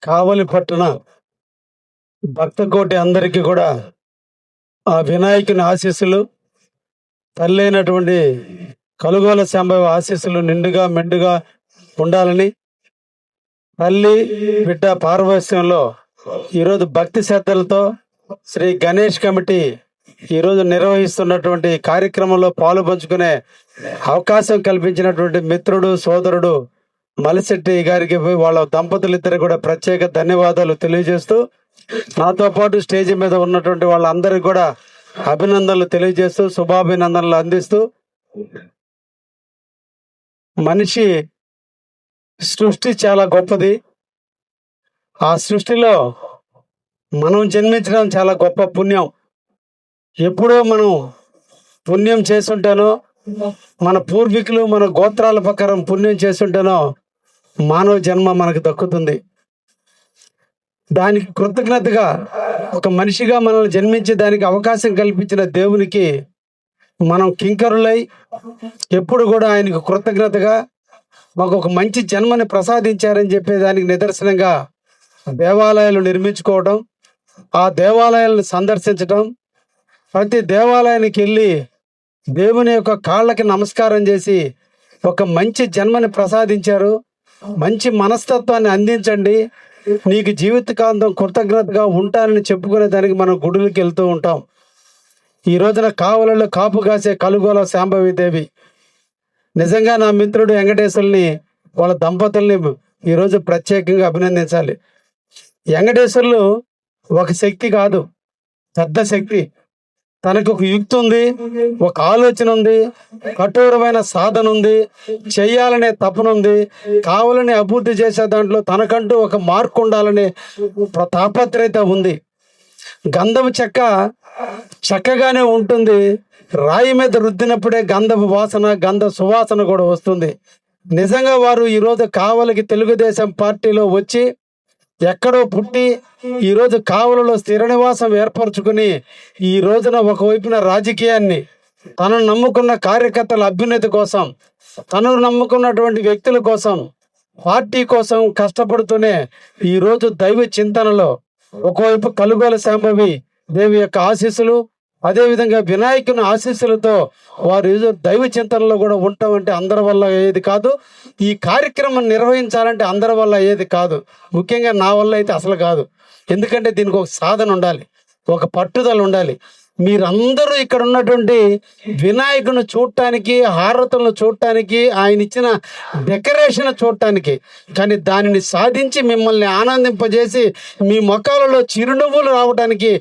కావలి పట్టణ భక్త కోటి అందరికీ కూడా ఆ వినాయకుని ఆశీస్సులు, తల్లైనటువంటి కలుగోల శాంబవి ఆశీస్సులు నిండుగా మెండుగా ఉండాలని, తల్లి బిడ్డ పార్వశ్యంలో ఈరోజు భక్తి శ్రద్ధలతో శ్రీ గణేష్ కమిటీ ఈరోజు నిర్వహిస్తున్నటువంటి కార్యక్రమంలో పాలు పంచుకునే అవకాశం కల్పించినటువంటి మిత్రుడు, సోదరుడు మలిశెట్టి గారికి వాళ్ళ దంపతులిద్దరు కూడా ప్రత్యేక ధన్యవాదాలు తెలియజేస్తూ, నాతో పాటు స్టేజ్ మీద ఉన్నటువంటి వాళ్ళందరికీ కూడా అభినందనలు తెలియజేస్తూ, శుభాభినందనలు అందిస్తూ, మనిషి సృష్టి చాలా గొప్పది. ఆ సృష్టిలో మనం జన్మించడం చాలా గొప్ప పుణ్యం. ఎప్పుడో మనం పుణ్యం చేసుంటానో, మన పూర్వీకులు మన గోత్రాల ప్రకారం పుణ్యం చేసుంటానో మానవ జన్మ మనకు దక్కుతుంది. దానికి కృతజ్ఞతగా ఒక మనిషిగా మనల్ని జన్మించే దానికి అవకాశం కల్పించిన దేవునికి మనం కింకరులై ఎప్పుడు కూడా ఆయనకు కృతజ్ఞతగా మాకు ఒక మంచి జన్మని ప్రసాదించారని చెప్పేదానికి నిదర్శనంగా దేవాలయాలు నిర్మించుకోవడం, ఆ దేవాలయాలను సందర్శించడం, ప్రతి దేవాలయానికి వెళ్ళి దేవుని యొక్క కాళ్ళకి నమస్కారం చేసి ఒక మంచి జన్మని ప్రసాదించారు, మంచి మనస్తత్వాన్ని అందించండి, నీకు జీవితకాంతం కృతజ్ఞతగా ఉంటానని చెప్పుకునే దానికి మనం గుడులకు వెళ్తూ ఉంటాం. ఈ రోజున కావలలో కాపు కాసే కలుగోల శాంబవి దేవి నిజంగా నా మిత్రుడు వెంకటేశ్వర్ని, వాళ్ళ దంపతుల్ని ఈరోజు ప్రత్యేకంగా అభినందించాలి. వెంకటేశ్వర్లు ఒక శక్తి కాదు, పెద్ద శక్తి. తనకు ఒక యుక్తి ఉంది, ఒక ఆలోచన ఉంది, కఠోరమైన సాధన ఉంది, చెయ్యాలనే తపన ఉంది, కావాలని అభివృద్ధి చేసే దాంట్లో తనకంటూ ఒక మార్కు ఉండాలనే తాపత్రయత ఉంది. గంధపు చెక్క చక్కగానే ఉంటుంది, రాయి మీద రుద్దినప్పుడే గంధపు వాసన, గంధ సువాసన కూడా వస్తుంది. నిజంగా వారు ఈరోజు కావలికి తెలుగుదేశం పార్టీలో వచ్చి ఎక్కడో పుట్టి ఈరోజు కావలలో స్థిర నివాసం ఏర్పరచుకుని ఈ రోజున ఒకవైపున రాజకీయాన్ని, తనను నమ్ముకున్న కార్యకర్తల అభ్యున్నతి కోసం, తనను నమ్ముకున్నటువంటి వ్యక్తుల కోసం, పార్టీ కోసం కష్టపడుతూనే ఈరోజు దైవ చింతనలో ఒకవైపు కలుగోల శాంబవి దేవి యొక్క ఆశీస్సులు, అదేవిధంగా వినాయకుని ఆశీస్సులతో వారు దైవ చింతనలో కూడా ఉంటామంటే అందరి వల్ల అయ్యేది కాదు. ఈ కార్యక్రమం నిర్వహించాలంటే అందరి వల్ల అయ్యేది కాదు, ముఖ్యంగా నా వల్ల అయితే అసలు కాదు. ఎందుకంటే దీనికి ఒక సాధన ఉండాలి, ఒక పట్టుదల ఉండాలి. మీరందరూ ఇక్కడ ఉన్నటువంటి వినాయకుని చూడటానికి, హారతులను చూడటానికి, ఆయన ఇచ్చిన డెకరేషన్ చూడటానికి, కానీ దానిని సాధించి మిమ్మల్ని ఆనందింపజేసి మీ ముఖాలలో చిరునవ్వులు రావడానికి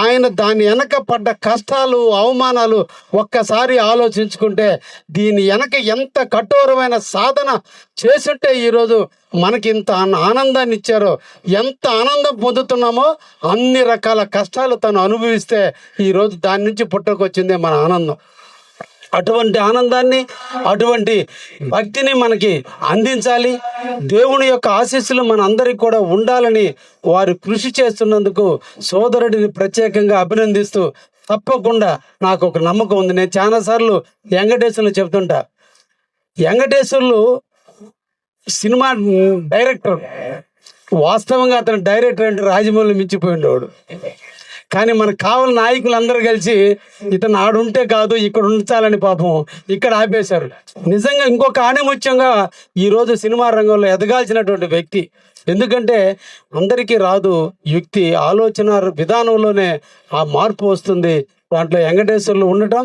ఆయన దాని వెనక పడ్డ కష్టాలు, అవమానాలు ఒక్కసారి ఆలోచించుకుంటే దీని వెనక ఎంత కఠోరమైన సాధన చేసుంటే ఈరోజు మనకి ఇంత ఆనందాన్ని ఇచ్చారో, ఎంత ఆనందం పొందుతున్నామో అన్ని రకాల కష్టాలు తను అనుభవిస్తే ఈరోజు దాని నుంచి పుట్టుకొచ్చిందే మన ఆనందం. అటువంటి ఆనందాన్ని, అటువంటి భక్తిని మనకి అందించాలి. దేవుని యొక్క ఆశీస్సులు మన అందరికి కూడా ఉండాలని వారు కృషి చేస్తున్నందుకు సోదరుడిని ప్రత్యేకంగా అభినందిస్తూ, తప్పకుండా నాకు ఒక నమ్మకం ఉంది. నేను చాలాసార్లు వెంకటేశ్వర్లు చెప్తుంటా, వెంకటేశ్వర్లు సినిమా డైరెక్టర్, వాస్తవంగా అతను డైరెక్టర్ అంటే రాజమౌళి మించిపోయిండేవాడు. కానీ మనకు కావాలి నాయకులు అందరూ కలిసి ఇతను ఆడుంటే కాదు ఇక్కడ ఉంచాలని పాపం ఇక్కడ ఆపేశారు. నిజంగా ఇంకొక ఆణిముత్యంగా ఈరోజు సినిమా రంగంలో ఎదగాల్సినటువంటి వ్యక్తి. ఎందుకంటే అందరికీ రాదు యుక్తి, ఆలోచన విధానంలోనే ఆ మార్పు వస్తుంది. దాంట్లో వెంకటేశ్వర్లు ఉండటం,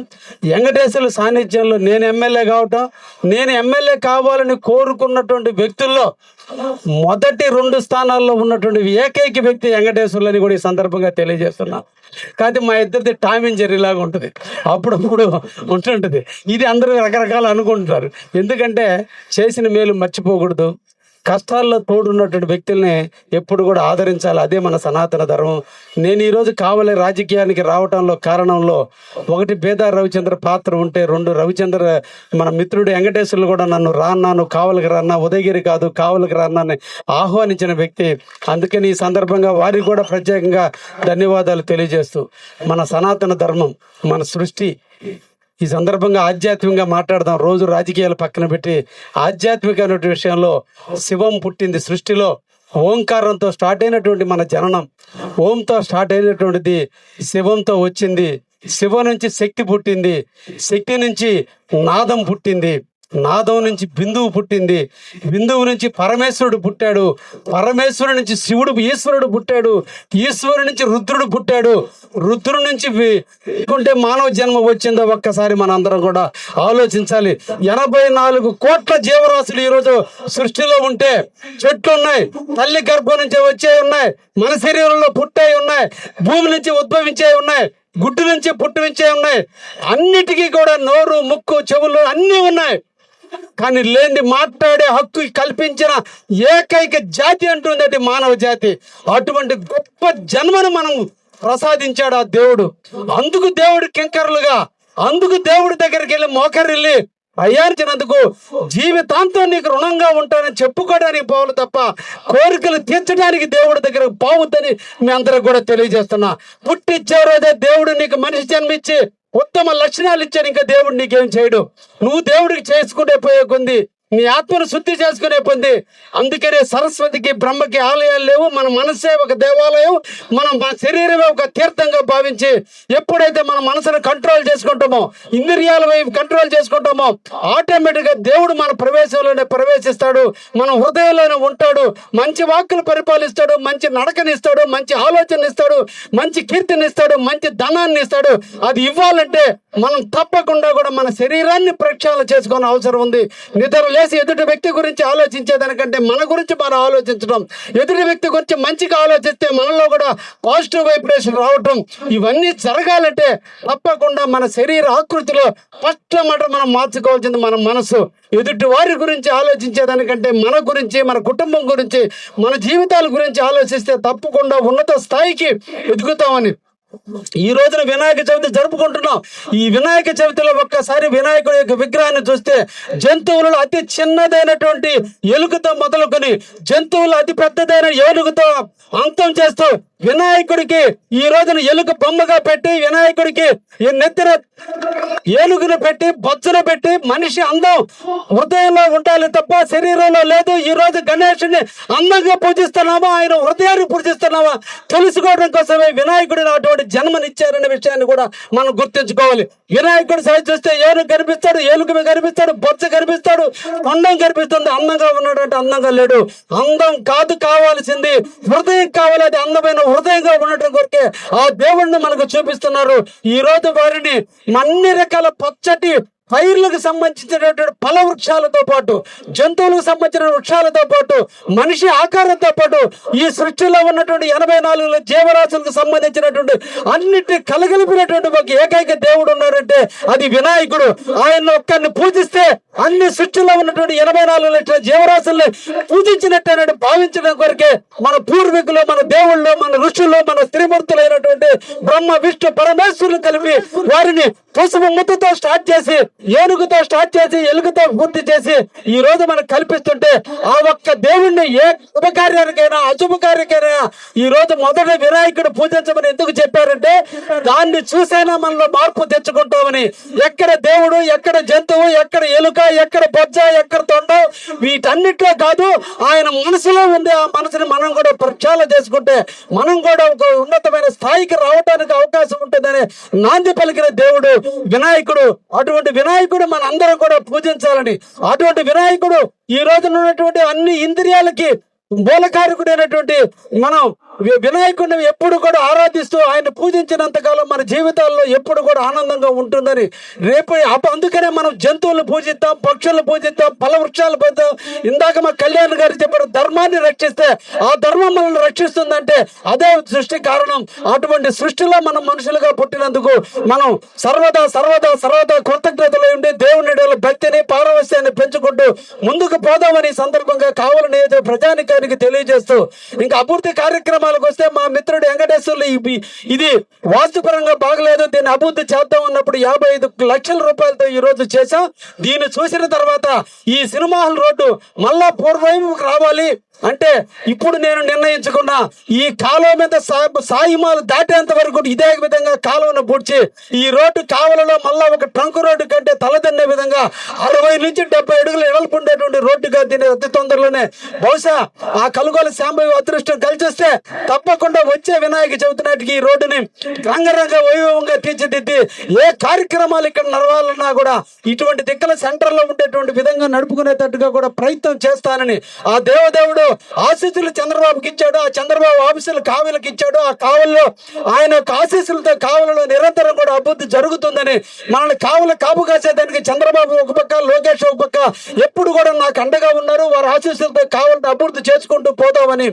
వెంకటేశ్వర్ల సాన్నిధ్యంలో నేను ఎమ్మెల్యే కావటం, నేను ఎమ్మెల్యే కావాలని కోరుకున్నటువంటి వ్యక్తుల్లో మొదటి 2 స్థానాల్లో ఉన్నటువంటి ఏకైక వ్యక్తి వెంకటేశ్వర్లని కూడా ఈ సందర్భంగా తెలియజేస్తున్నాను. కాకపోతే మా ఇద్దరిది టామ్ అండ్ జెర్రీ లాగా ఉంటుంది, అప్పుడప్పుడు ఉంటుంటుంది. ఇది అందరూ రకరకాలు అనుకుంటారు. ఎందుకంటే చేసిన మేలు మర్చిపోకూడదు, కష్టాల్లో తోడున్నటువంటి వ్యక్తుల్ని ఎప్పుడు కూడా ఆదరించాలి. అదే మన సనాతన ధర్మం. నేను ఈరోజు కావలి రాజకీయానికి రావడంలో కారణంలో ఒకటి బేదార్ రవిచంద్ర పాత్ర ఉంటే, 2 రవిచంద్ర మన మిత్రుడు వెంకటేశ్వర్లు కూడా నన్ను రాన్నాను కావలికి రాన్నా, ఉదయగిరి కాదు కావలికి రాన్నాని ఆహ్వానించిన వ్యక్తి. అందుకని ఈ సందర్భంగా వారికి కూడా ప్రత్యేకంగా ధన్యవాదాలు తెలియజేస్తూ, మన సనాతన ధర్మం, మన సృష్టి, ఈ సందర్భంగా ఆధ్యాత్మికంగా మాట్లాడదాం. రోజు రాజకీయాలు పక్కన పెట్టి ఆధ్యాత్మికమైన విషయంలో శివం పుట్టింది సృష్టిలో, ఓంకారంతో స్టార్ట్ అయినటువంటి మన జననం, ఓంతో స్టార్ట్ అయినటువంటిది శివంతో వచ్చింది. శివ నుంచి శక్తి పుట్టింది, శక్తి నుంచి నాదం పుట్టింది, నాదం నుంచి బిందువు పుట్టింది, బిందువు నుంచి పరమేశ్వరుడు పుట్టాడు, పరమేశ్వరుడు నుంచి శివుడు ఈశ్వరుడు పుట్టాడు, ఈశ్వరుడు నుంచి రుద్రుడు పుట్టాడు, రుద్రుడి నుంచి ఉంటే మానవ జన్మ వచ్చిందో ఒక్కసారి మనందరం కూడా ఆలోచించాలి. 84 కోట్ల జీవరాశులు ఈరోజు సృష్టిలో ఉంటే, చెట్లు ఉన్నాయి, తల్లి గర్భం నుంచి వచ్చే ఉన్నాయి, మన శరీరంలో పుట్టే ఉన్నాయి, భూమి నుంచి ఉద్భవించే ఉన్నాయి, గుడ్డు నుంచి పుట్టించే ఉన్నాయి, అన్నిటికీ కూడా నోరు, ముక్కు, చెవులు అన్నీ ఉన్నాయి. కానీ లేని మాట్లాడే హక్కు కల్పించిన ఏకైక జాతి అంటుంది మానవ జాతి. అటువంటి గొప్ప జన్మను మనం ప్రసాదించాడు ఆ దేవుడు. అందుకు దేవుడు కింకరులుగా, అందుకు దేవుడి దగ్గరికి వెళ్ళి మోకరిల్లి అయ్యార్చినందుకు జీవితాంతం నీకు రుణంగా ఉంటానని చెప్పుకోవడానికి పోవాలి తప్ప కోరికలు తీర్చడానికి దేవుడి దగ్గర పోవద్దని మీ అందరికి కూడా తెలియజేస్తున్నా. పుట్టిచ్చే రోజే దేవుడు నీకు మనిషి జన్మించి ఉత్తమ లక్షణాలు ఇచ్చాడు. ఇంకా దేవుడు నీకేం చేయడు. నువ్వు దేవుడికి చేసుకునే పోయే కొంది నీ ఆత్మను శుద్ధి చేసుకునే పొంది. అందుకనే సరస్వతికి, బ్రహ్మకి ఆలయాలు లేవు. మన మనసే ఒక దేవాలయం, మన శరీరమే ఒక తీర్థంగా భావించి ఎప్పుడైతే మన మనసును కంట్రోల్ చేసుకుంటామో, ఇంద్రియాల వైపు కంట్రోల్ చేసుకుంటామో, ఆటోమేటిక్గా దేవుడు మన ప్రవేశంలోనే ప్రవేశిస్తాడు, మన హృదయంలోనే ఉంటాడు, మంచి వాక్కులు పరిపాలిస్తాడు, మంచి నడకనిస్తాడు, మంచి ఆలోచన ఇస్తాడు, మంచి కీర్తిని ఇస్తాడు, మంచి ధనాన్ని ఇస్తాడు. అది ఇవ్వాలంటే మనం తప్పకుండా కూడా మన శరీరాన్ని ప్రక్షాళన చేసుకోవాల్సిన అవసరం ఉంది. నిద్ర లేసి ఎదుటి వ్యక్తి గురించి ఆలోచించేదానికంటే మన గురించి మనం ఆలోచించడం, ఎదుటి వ్యక్తి గురించి మంచిగా ఆలోచిస్తే మనలో కూడా పాజిటివ్ వైబ్రేషన్ రావటం, ఇవన్నీ జరగాలంటే తప్పకుండా మన శరీర ఆకృతిలో ఫస్ట్ మనం మార్చుకోవాల్సింది మన మనసు. ఎదుటి వారి గురించి ఆలోచించేదానికంటే మన గురించి, మన కుటుంబం గురించి, మన జీవితాల గురించి ఆలోచిస్తే తప్పకుండా ఉన్నత స్థాయికి ఎదుగుతామని ఈ రోజున వినాయక చవితి జరుపుకుంటున్నాం. ఈ వినాయక చవితిలో ఒక్కసారి వినాయకుడి యొక్క విగ్రహాన్ని చూస్తే జంతువులలో అతి చిన్నదైనటువంటి ఎలుకతో మొదలుకొని జంతువులు అతి పెద్దదైన ఏనుగుతో అంతం చేస్తూ వినాయకుడికి ఈ రోజున ఎలుక బొమ్మగా పెట్టి, వినాయకుడికి ఈ నెత్తిన ఏనుగును పెట్టి, బొచ్చును పెట్టి, మనిషి అందం హృదయంలో ఉండాలి తప్ప శరీరంలో లేదు. ఈ రోజు గణేశుడిని అందంగా పూజిస్తున్నామా, ఆయన హృదయాన్ని పూజిస్తున్నామా తెలుసుకోవడం కోసమే వినాయకుడిని అటువంటి జన్మనిచ్చారనే విషయాన్ని కూడా మనం గుర్తించుకోవాలి. వినాయకుడి సైజ్ చూస్తే ఏనుగు కనిపిస్తాడు, ఏలుగు కనిపిస్తాడు, బొచ్చ కనిపిస్తాడు, తొండం కనిపిస్తుంది. అందంగా ఉన్నాడు అంటే అందంగా లేడు. అందం కాదు కావాల్సింది హృదయం కావాలి. అది అందమైన హృదయంగా ఉండటం కొరకే ఆ దేవుణ్ణి మనకు చూపిస్తున్నారు. ఈ రోజు వారిని అన్ని రకాల పచ్చటి పైర్లకు సంబంధించినటువంటి ఫల వృక్షాలతో పాటు, జంతువులకు సంబంధించిన వృక్షాలతో పాటు, మనిషి ఆకారంతో పాటు ఈ సృష్టిలో ఉన్నటువంటి 84 జీవరాశులకు సంబంధించినటువంటి అన్నిటిని కలగలిపినటువంటి ఒక ఏకైక దేవుడు ఉన్నారంటే అది వినాయకుడు. ఆయన ఒక్కరిని పూజిస్తే అన్ని సృష్టిలో ఉన్నటువంటి 84 లక్షల జీవరాశుల్ని పూజించినట్టు భావించడం కొరకే మన పూర్వీకులు, మన దేవుళ్ళు, మన ఋషులు, మన త్రిమూర్తులైనటువంటి బ్రహ్మ, విష్ణు, పరమేశ్వరులు కలిపి వారిని పసుపు ముద్దతో స్టార్ట్ చేసి, ఏనుగుతో స్టార్ట్ చేసి, ఎలుగుతో పూర్తి చేసి ఈ రోజు మనకు కల్పిస్తుంటే ఆ ఒక్క దేవుణ్ణి ఏ శుభకార్యానికైనా అశుభకార్యకైనా ఈ రోజు మొదట వినాయకుడు పూజించమని ఎందుకు చెప్పారంటే దాన్ని చూసైనా మనలో మార్పు తెచ్చుకుంటామని. ఎక్కడ దేవుడు, ఎక్కడ జంతువు, ఎక్కడ ఎలుక, ఎక్కడ బొజ్జ, ఎక్కడ తొండం, వీటన్నిట్లో కాదు, ఆయన మనసులో ఉంది. ఆ మనసుని మనం కూడా ప్రక్షాళన చేసుకుంటే మనం కూడా ఒక ఉన్నతమైన స్థాయికి రావడానికి అవకాశం ఉంటుందని నాంది పలికిన దేవుడు వినాయకుడు. అటువంటి వినాయకుడు మన అందరం కూడా పూజించాలని, అటువంటి వినాయకుడు ఈ రోజున ఉన్నటువంటి అన్ని ఇంద్రియాలకి మూలకారకుడైనటువంటి మనం వినాయకుడిని ఎప్పుడు కూడా ఆరాధిస్తూ ఆయన పూజించినంత కాలం మన జీవితాల్లో ఎప్పుడు కూడా ఆనందంగా ఉంటుందని రేపు అందుకనే మనం జంతువులను పూజిస్తాం, పక్షులను పూజిస్తాం, ఫల వృక్షాలు పూజిస్తాం. ఇందాక మా కళ్యాణ్ గారు చెప్పారు, ధర్మాన్ని రక్షిస్తే ఆ ధర్మం మనల్ని రక్షిస్తుందంటే అదే సృష్టి కారణం. అటువంటి సృష్టిలో మనం మనుషులుగా పుట్టినందుకు మనం సర్వదా సర్వదా సర్వదా కృతజ్ఞతలు ఉండి దేవుని భక్తిని, పారవస్యాన్ని పెంచుకుంటూ ముందుకు పోదామని సందర్భంగా కావాలని ప్రజానికానికి తెలియజేస్తూ ఇంకా అభివృద్ధి కార్యక్రమాలకు వస్తే మా మిత్రుడు వెంకటేశ్వర్లు ఇది వాస్తుపరంగా బాగలేదు, దీన్ని అభివృద్ధి చేద్దాం అన్నప్పుడు 55 లక్షల రూపాయలతో ఈ రోజు చేశాం. దీన్ని చూసిన తర్వాత ఈ సినిమా హాల్ రోడ్డు మళ్ళా పూర్వవైపుకు రావాలి, అంటే ఇప్పుడు నేను నిర్ణయించుకున్నా, ఈ కాలువ మీద సాయిమాలు దాటేంత వరకు ఇదే విధంగా కాలువను పూడ్చి ఈ రోడ్డు కావలలో మళ్ళా ఒక ట్రంక్ రోడ్డు కంటే తలదన్నే విధంగా 60 నుంచి 70 అడుగులు ఎడల్పు ఉండేటువంటి రోడ్డుగా దీన్ని అతి తొందరలోనే బహుశా ఆ కలుగోలు శాంభవి అదృష్టం కలిసిస్తే తప్పకుండా వచ్చే వినాయక చవితి నాటికి ఈ రోడ్డుని రంగరంగ వైభవంగా తీర్చిదిద్ది ఏ కార్యక్రమాలు ఇక్కడ నడవాలన్నా కూడా ఇటువంటి దిక్కల సెంటర్ లో ఉండేటువంటి విధంగా నడుపుకునేటట్టుగా కూడా ప్రయత్నం చేస్తానని ఆ దేవదేవుడు ఆశీస్సులు చంద్రబాబుకి ఇచ్చాడు. ఆ చంద్రబాబు ఆఫీసులు కావలికి ఇచ్చాడు. ఆ కావల్లో ఆయన యొక్క ఆశీస్సులతో కావలలో నిరంతరం కూడా అభివృద్ధి జరుగుతుందని, మనల్ని కావలి కాపు కాసేదానికి చంద్రబాబు ఒక పక్క, లోకేష్ ఒక పక్క ఎప్పుడు కూడా నాకు అండగా ఉన్నారు. వారి ఆశీస్సులతో కావాలని అభివృద్ధి చేసుకుంటూ పోతామని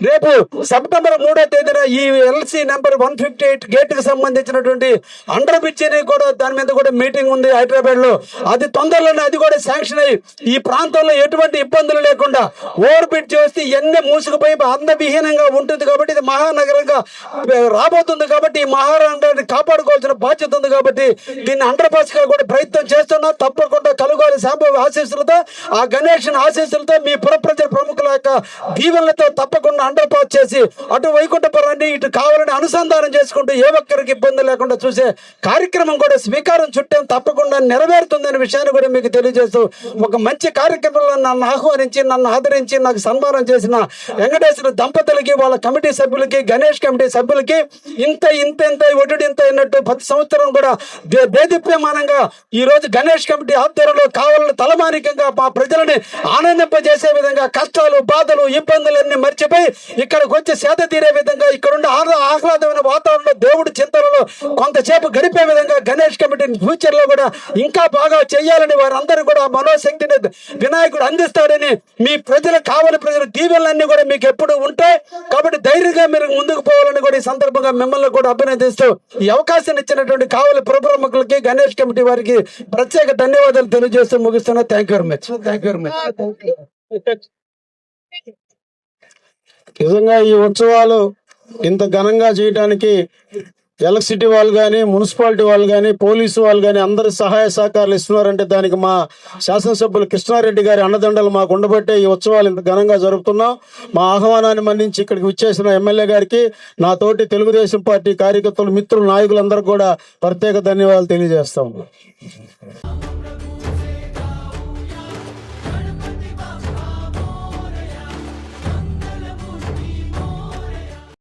రేపు సెప్టెంబర్ 3వ తేదీన ఈ ఎల్సీ నెంబర్ 158 గేట్ కి సంబంధించినటువంటి అండర్ బ్రిడ్జ్ కూడా దాని మీద కూడా మీటింగ్ ఉంది హైదరాబాద్ లో. అది తొందరలోనే అది కూడా శాంక్షన్ అయ్యి ఈ ప్రాంతంలో ఎటువంటి ఇబ్బందులు లేకుండా ఓవర్ బ్రిడ్జ్ చేస్తే ఇవన్నీ మూసుకుపోయి అందవిహీనంగా ఉంటుంది కాబట్టి ఇది మహానగరంగా రాబోతుంది. కాబట్టి ఈ మహానగరాన్ని కాపాడుకోవాల్సిన బాధ్యత ఉంది. కాబట్టి దీన్ని అండర్ పాస్ గా కూడా ప్రయత్నం చేస్తున్నా. తప్పకుండా కలుగోలి శాంభవి ఆశీస్సులతో, ఆ గణేష్ ఆశీస్సులతో, మీ పుర ప్రజల ప్రముఖుల యొక్క దీవెనలతో తప్పకుండా అండర్ పాస్ చేసి అటు వైకుంఠపురాన్ని ఇటు కావాలని అనుసంధానం చేసుకుంటూ ఏ ఒక్కరికి ఇబ్బంది లేకుండా చూసే కార్యక్రమం కూడా స్వీకారం చుట్టాం. తప్పకుండా నెరవేరుతుందనే విషయాన్ని కూడా మీకు తెలియజేస్తూ ఒక మంచి కార్యక్రమంలో నన్ను ఆహ్వానించి నన్ను ఆదరించి నాకు సన్మానం చేసిన వెంకటేశ్వర దంపతులకి, వాళ్ళ కమిటీ సభ్యులకి, గణేష్ కమిటీ సభ్యులకి ఇంత ఒడ్డు ఇంత అయినట్టు 10 సంవత్సరం కూడా దేదీప్యమానంగా ఈ రోజు గణేష్ కమిటీ ఆధ్వర్యంలో కావాలని తలమానికంగా మా ప్రజలని ఆనందింపజేసే విధంగా కష్టాలు, బాధలు, ఇబ్బందులన్నీ మర్చిపోయి ఇక్కడికి వచ్చి సేద తీరే విధంగా ఇక్కడుండే ఆహ్లాదమైన వాతావరణంలో దేవుడి చింతనలో కొంతసేపు గడిపే విధంగా గణేష్ కమిటీని ఫ్యూచర్ లో కూడా ఇంకా బాగా చేయాలని వారందరూ కూడా మనోశక్తిని వినాయకుడు అందిస్తాడని, మీ ప్రజలు కావలి ప్రజల దీవెనలన్నీ కూడా మీకు ఎప్పుడు ఉంటాయి. కాబట్టి ధైర్యంగా మీరు ముందుకు పోవాలని కూడా ఈ సందర్భంగా మిమ్మల్ని కూడా అభినందిస్తూ ఈ అవకాశాన్ని ఇచ్చినటువంటి కావలి ప్రముఖులకి, గణేష్ కమిటీ వారికి ప్రత్యేక ధన్యవాదాలు తెలియజేస్తూ ముగిస్తున్నా. Thank you very much. నిజంగా ఈ ఉత్సవాలు ఇంత ఘనంగా చేయడానికి ఎలక్ట్రిసిటీ వాళ్ళు కానీ, మున్సిపాలిటీ వాళ్ళు కానీ, పోలీసు వాళ్ళు కానీ అందరు సహాయ సహకారాలు ఇస్తున్నారంటే దానికి మా శాసనసభ్యులు కృష్ణారెడ్డి గారి అండదండలు మాకు ఉండబట్టే ఈ ఉత్సవాలు ఇంత ఘనంగా జరుపుతున్నాం. మా ఆహ్వానాన్ని మన్నించి ఇక్కడికి విచ్చేసిన ఎమ్మెల్యే గారికి, నా తోటి తెలుగుదేశం పార్టీ కార్యకర్తలు, మిత్రులు, నాయకులందరూ కూడా ప్రత్యేక ధన్యవాదాలు తెలియజేస్తాం.